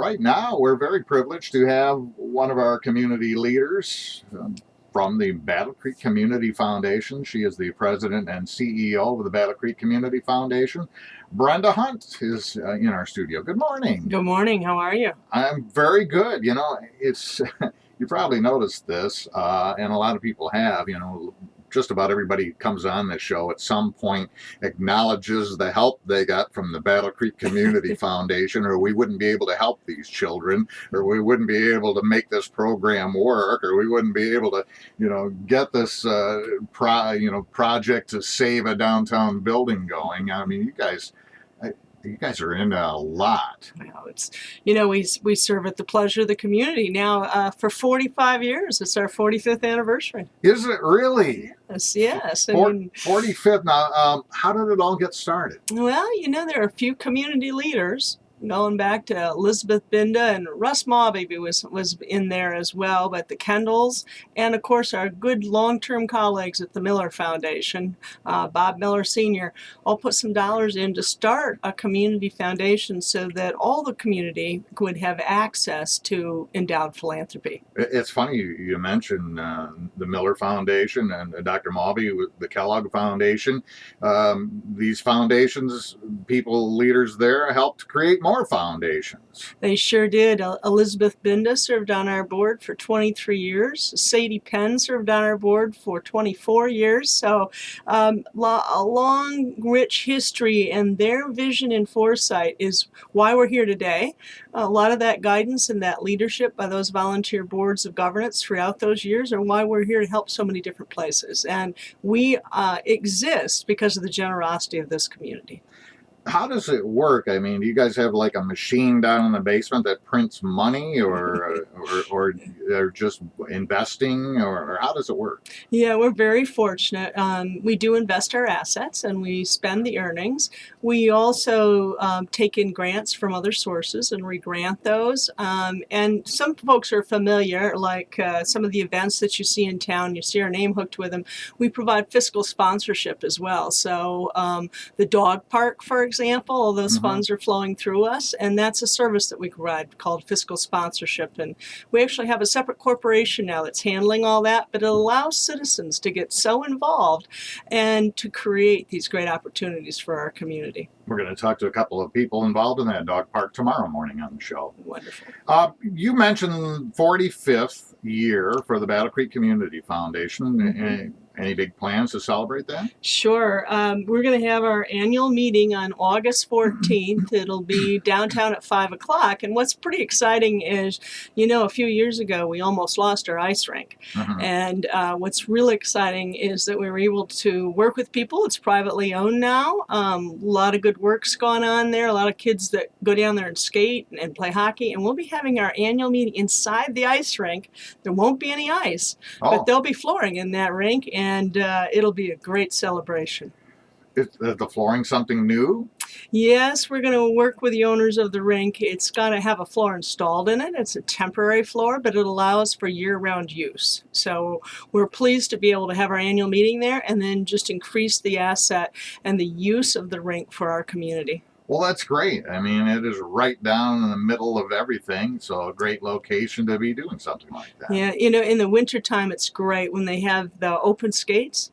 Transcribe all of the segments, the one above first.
right now, we're very privileged to have one of our community leaders from the Battle Creek Community Foundation. She is the president and CEO of the Battle Creek Community Foundation. Brenda Hunt is in our studio. Good morning. Good morning. How are you? I'm very good. You know, it's you probably noticed this, and a lot of people have. You know, just about everybody who comes on this show at some point acknowledges the help they got from the Battle Creek Community Foundation, or we wouldn't be able to help these children, or we wouldn't be able to make this program work, or we wouldn't be able to, get this project to save a downtown building going. I mean, you guys are into a lot. Well, it's we serve at the pleasure of the community now for 45 years. It's our 45th anniversary. Is it really? Yes. 45th. Now, how did it all get started? Well, there are a few community leaders going back to Elizabeth Brenda, and Russ Mobby was in there as well, but the Kendalls, and of course our good long-term colleagues at the Miller Foundation, Bob Miller Sr., all put some dollars in to start a community foundation so that all the community would have access to endowed philanthropy. It's funny you mentioned the Miller Foundation and Dr. Mobby with the Kellogg Foundation. These foundations, leaders there helped create more foundations. They sure did. Elizabeth Brenda served on our board for 23 years. Sadie Penn served on our board for 24 years. So a long, rich history, and their vision and foresight is why we're here today. A lot of that guidance and that leadership by those volunteer boards of governance throughout those years are why we're here to help so many different places. And we exist because of the generosity of this community. How does it work? I mean, do you guys have like a machine down in the basement that prints money, or they're just investing, or how does it work? Yeah, we're very fortunate. We do invest our assets and we spend the earnings. We also take in grants from other sources and re-grant those. And some folks are familiar, like some of the events that you see in town, you see our name hooked with them. We provide fiscal sponsorship as well. So the dog park, for example, all those funds are flowing through us, and that's a service that we provide called fiscal sponsorship. And we actually have a separate corporation now that's handling all that, but it allows citizens to get so involved and to create these great opportunities for our community. We're going to talk to a couple of people involved in that dog park tomorrow morning on the show. Wonderful. You mentioned 45th year for the Battle Creek Community Foundation. Any big plans to celebrate that? Sure. We're going to have our annual meeting on August 14th. It'll be downtown at 5 o'clock. And what's pretty exciting is, a few years ago, we almost lost our ice rink. And what's really exciting is that we were able to work with people. It's privately owned now. A lot of good work's gone on there. A lot of kids that go down there and skate and play hockey. And we'll be having our annual meeting inside the ice rink. There won't be any ice, but there'll be flooring in that rink. And it'll be a great celebration. Is the flooring something new? Yes, we're going to work with the owners of the rink. It's got to have a floor installed in it. It's a temporary floor, but it allows for year-round use. So we're pleased to be able to have our annual meeting there and then just increase the asset and the use of the rink for our community. Well, that's great. I mean, it is right down in the middle of everything, so a great location to be doing something like that. Yeah, in the wintertime, it's great when they have the open skates.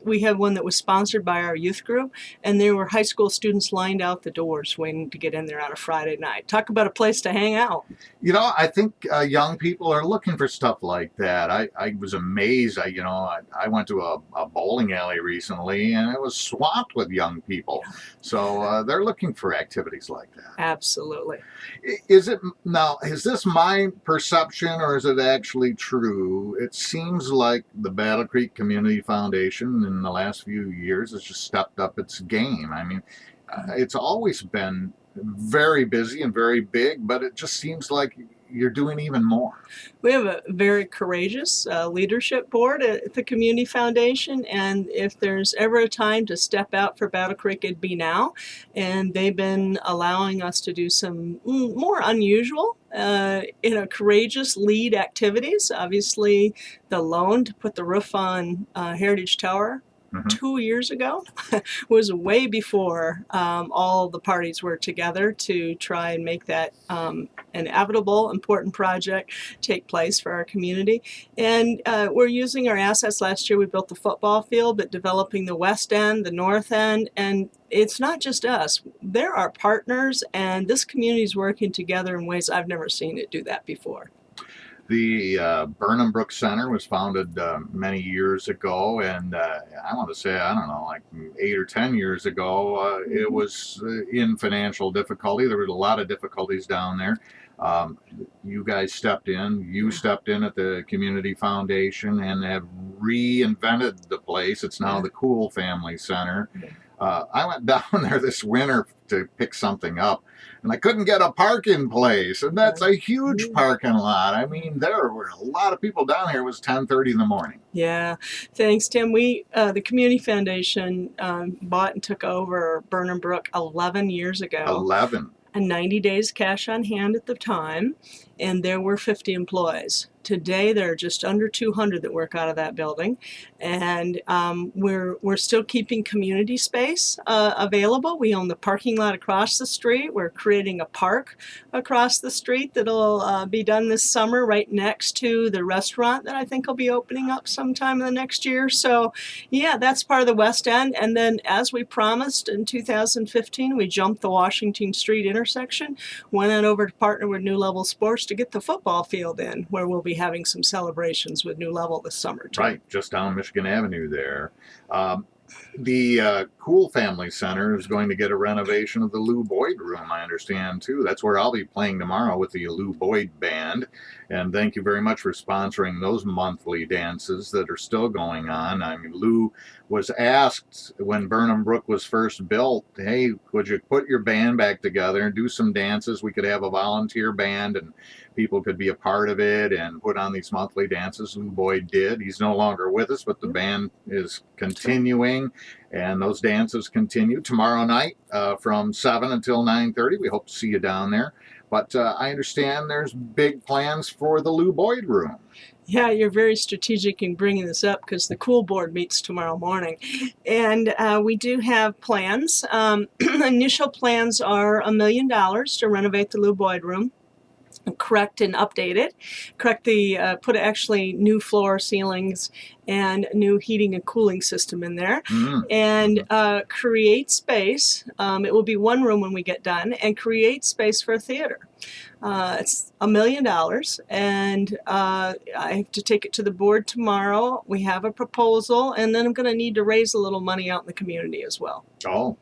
We have one that was sponsored by our youth group, and there were high school students lined out the doors waiting to get in there on a Friday night. Talk about a place to hang out. I think young people are looking for stuff like that. I was amazed. I went to a bowling alley recently, and it was swamped with young people. So they're looking for activities like that. Absolutely. Is this my perception, or is it actually true? It seems like the Battle Creek Community Foundation in the last few years has just stepped up its game. I mean, it's always been very busy and very big, but it just seems like you're doing even more. We have a very courageous leadership board at the Community Foundation, and if there's ever a time to step out for Battle Creek, it'd be now. And they've been allowing us to do some more unusual, courageous lead activities. Obviously, the loan to put the roof on Heritage Tower Mhm. 2 years ago was way before all the parties were together to try and make that inevitable, important project take place for our community. And we're using our assets. Last year we built the football field, but developing the west end, the north end, and it's not just us. There are partners, and this community is working together in ways I've never seen it do that before. The Burnham Brook Center was founded many years ago, and I want to say, I don't know, like 8 or 10 years ago, it was in financial difficulty. There was a lot of difficulties down there. Um, you guys stepped in. You stepped in at the Community Foundation and have reinvented the place. It's now Yeah. the Cool Family Center. Yeah. I went down there this winter to pick something up, and I couldn't get a parking place, and that's a huge Yeah. parking lot. I mean, there were a lot of people down here. It was 10:30 in the morning. Yeah, thanks, Tim. We, the Community Foundation, bought and took over Burnham Brook 11 years ago. 11. And 90 days cash on hand at the time, and there were 50 employees. Today, there are just under 200 that work out of that building, and we're still keeping community space available. We own the parking lot across the street. We're creating a park across the street that'll be done this summer, right next to the restaurant that I think will be opening up sometime in the next year. So, yeah, that's part of the West End. And then, as we promised in 2015, we jumped the Washington Street intersection, went on over to partner with New Level Sports to get the football field in, where we'll be having some celebrations with New Level this summer too. Right, just down Michigan Avenue there. The Cool Family Center is going to get a renovation of the Lou Boyd Room, I understand, too. That's where I'll be playing tomorrow with the Lou Boyd Band. And thank you very much for sponsoring those monthly dances that are still going on. I mean, Lou was asked when Burnham Brook was first built, hey, would you put your band back together and do some dances? We could have a volunteer band and people could be a part of it and put on these monthly dances. Lou Boyd did. He's no longer with us, but the band is continuing, and those dances continue tomorrow night from 7 until 9:30. We hope to see you down there. But I understand there's big plans for the Lou Boyd Room. Yeah, you're very strategic in bringing this up because the Cool Board meets tomorrow morning. And we do have plans. Initial plans are $1 million to renovate the Lou Boyd Room, correct and update it, put actually new floor ceilings and new heating and cooling system in there, and create space. It will be one room when we get done, and create space for a theater. It's $1 million, and I have to take it to the board tomorrow. We have a proposal, and then I'm going to need to raise a little money out in the community as well. Oh,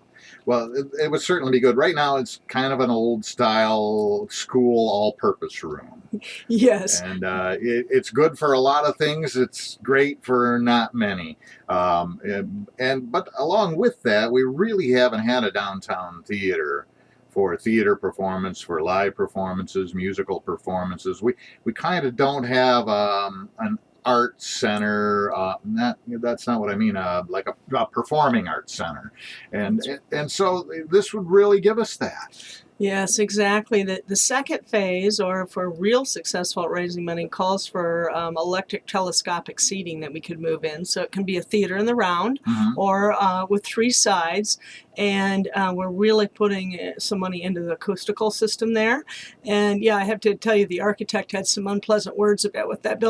well, it would certainly be good. Right now, it's kind of an old style school all-purpose room. Yes. And it's good for a lot of things. It's great for not many. But along with that, we really haven't had a downtown theater for theater performance, for live performances, musical performances. We kind of don't have an art center. That's not what I mean. Like a performing arts center, and so this would really give us that. Yes, exactly. The second phase, or for real successful at raising money, calls for electric telescopic seating that we could move in. So it can be a theater in the round, or with 3 sides. And we're really putting some money into the acoustical system there. And yeah, I have to tell you, the architect had some unpleasant words about what that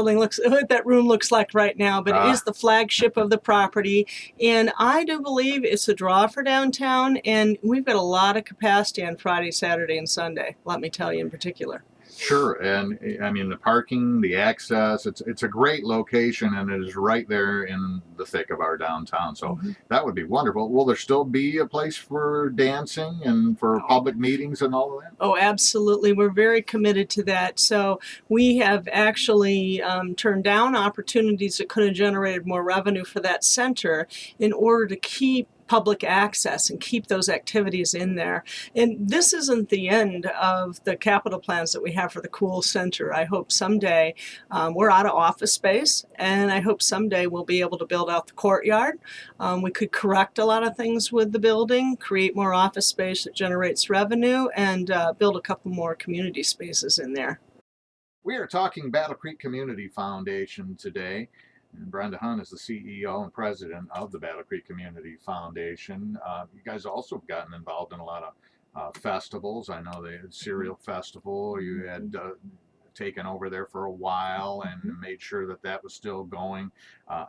room looks like right now. But it is the flagship of the property, and I do believe it's a draw for downtown. And we've got a lot of capacity on Friday, Saturday, and Sunday. Let me tell you in particular. Sure, and I mean the parking, the access, it's a great location, and it is right there in the thick of our downtown. So that would be wonderful. Will there still be a place for dancing and for public meetings and all of that? Oh, absolutely. We're very committed to that. So we have actually turned down opportunities that could have generated more revenue for that center in order to keep public access and keep those activities in there. And this isn't the end of the capital plans that we have for the Cool Center. I hope someday we're out of office space, and I hope someday we'll be able to build out the courtyard. We could correct a lot of things with the building, create more office space that generates revenue, and build a couple more community spaces in there. We are talking Battle Creek Community Foundation today. And Brenda Hunt is the CEO and president of the Battle Creek Community Foundation. You guys also have gotten involved in a lot of festivals. I know the Cereal Festival. You had taken over there for a while and made sure that that was still going.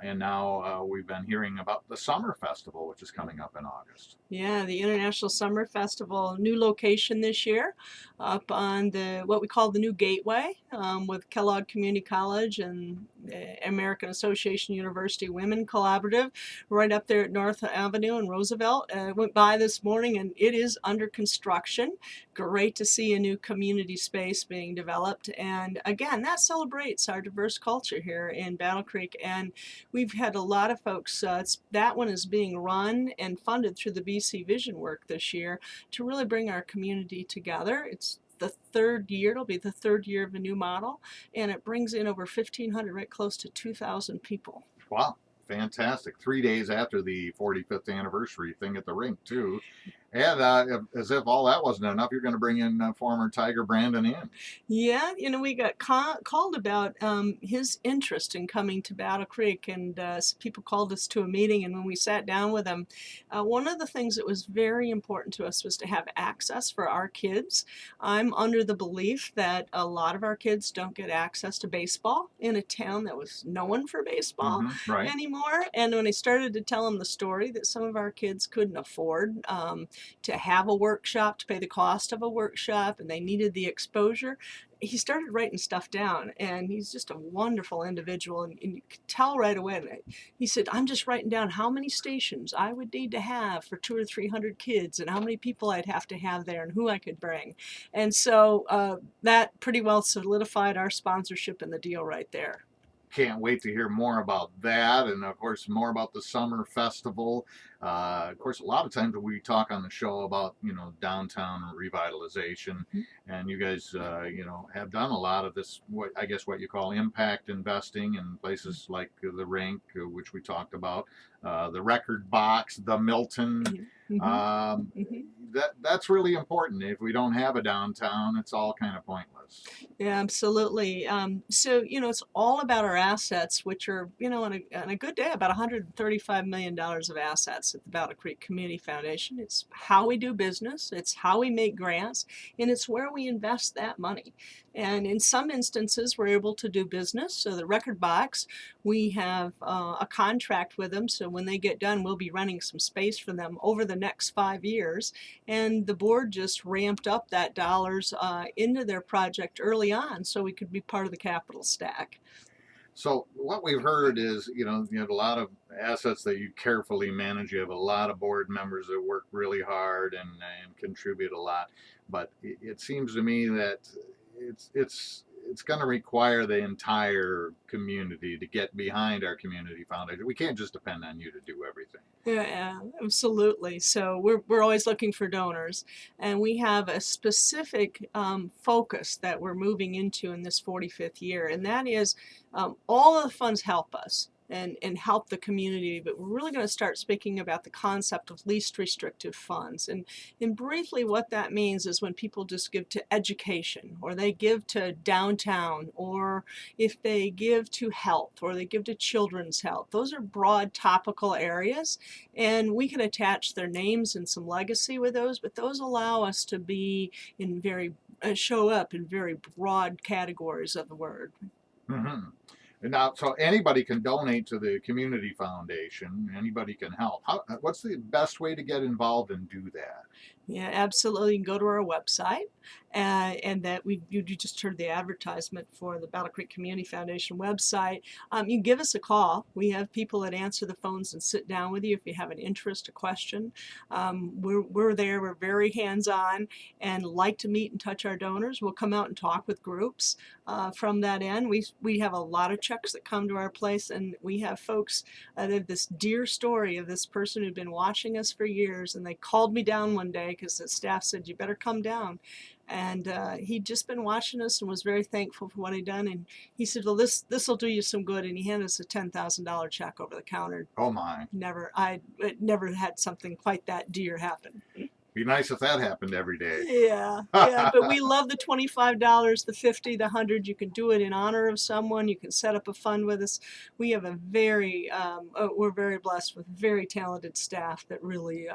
And now we've been hearing about the Summer Festival, which is coming up in August. Yeah, the International Summer Festival, new location this year, up on the what we call the new Gateway, with Kellogg Community College and American Association University Women Collaborative, right up there at North Avenue and Roosevelt. Went by this morning, and it is under construction. Great to see a new community space being developed, and again, that celebrates our diverse culture here in Battle Creek. And we've had a lot of folks. That one is being run and funded through the BC Vision work this year to really bring our community together. It's the third year. It'll be the third year of a new model, and it brings in over 1,500, right close to 2,000 people. Wow, fantastic. 3 days after the 45th anniversary thing at the rink, too. And as if all that wasn't enough, you're going to bring in former Tiger Brandon in. Yeah, we got called about his interest in coming to Battle Creek, and people called us to a meeting. And when we sat down with him, one of the things that was very important to us was to have access for our kids. I'm under the belief that a lot of our kids don't get access to baseball in a town that was known for baseball Right. anymore. And when I started to tell him the story that some of our kids couldn't afford to have a workshop, to pay the cost of a workshop, and they needed the exposure, he started writing stuff down. And he's just a wonderful individual, and you could tell right away. He said, I'm just writing down how many stations I would need to have for 200 or 300 kids, and how many people I'd have to have there, and who I could bring. And so that pretty well solidified our sponsorship in the deal right there. Can't wait to hear more about that, and of course more about the summer festival. Of course, a lot of times we talk on the show about downtown revitalization, and you guys have done a lot of this, what I guess what you call impact investing in places like the rink, which we talked about, the Record Box, the Milton. That's really important. If we don't have a downtown, it's all kind of pointless. Yeah, absolutely. So, it's all about our assets, which are, on a good day, about $135 million of assets at the Battle Creek Community Foundation. It's how we do business, it's how we make grants, and it's where we invest that money. And in some instances, we're able to do business. So the Record Box, we have a contract with them. So when they get done, we'll be running some space for them over the next 5 years. And the board just ramped up that dollars into their project early on so we could be part of the capital stack. So what we've heard is, you have a lot of assets that you carefully manage. You have a lot of board members that work really hard and contribute a lot. But it seems to me that it's going to require the entire community to get behind our community foundation. We can't just depend on you to do everything. Yeah, absolutely. So we're always looking for donors, and we have a specific focus that we're moving into in this 45th year, and that is all of the funds help us and help the community, but we're really going to start speaking about the concept of least restrictive funds. And briefly what that means is when people just give to education, or they give to downtown, or if they give to health, or they give to children's health. Those are broad topical areas, and we can attach their names and some legacy with those, but those allow us to be in show up in very broad categories of the word. Mm-hmm. And now, so anybody can donate to the community foundation. Anybody can help. What's the best way to get involved and do that? Yeah, absolutely. You can go to our website, and that you just heard the advertisement for the Battle Creek Community Foundation website. You can give us a call. We have people that answer the phones and sit down with you if you have an interest, a question. We're there. We're very hands-on and like to meet and touch our donors. We'll come out and talk with groups from that end. We have a lot of checks that come to our place, and we have folks that have this dear story of this person who'd been watching us for years, and they called me down one day because the staff said, you better come down. And he'd just been watching us and was very thankful for what he'd done. And he said, well, this will do you some good. And he handed us a $10,000 check over the counter. Oh my! I never had something quite that dear happen. Be nice if that happened every day. Yeah, yeah, but we love the $25, the 50, the 100. You can do it in honor of someone. You can set up a fund with us. We have a we're very blessed with very talented staff that really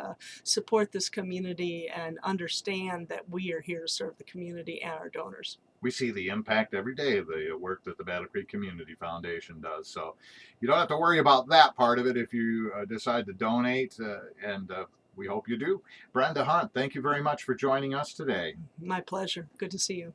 support this community and understand that we are here to serve the community and our donors. We see the impact every day of the work that the Battle Creek Community Foundation does. So you don't have to worry about that part of it if you decide to donate, and we hope you do. Brenda Hunt, thank you very much for joining us today. My pleasure. Good to see you.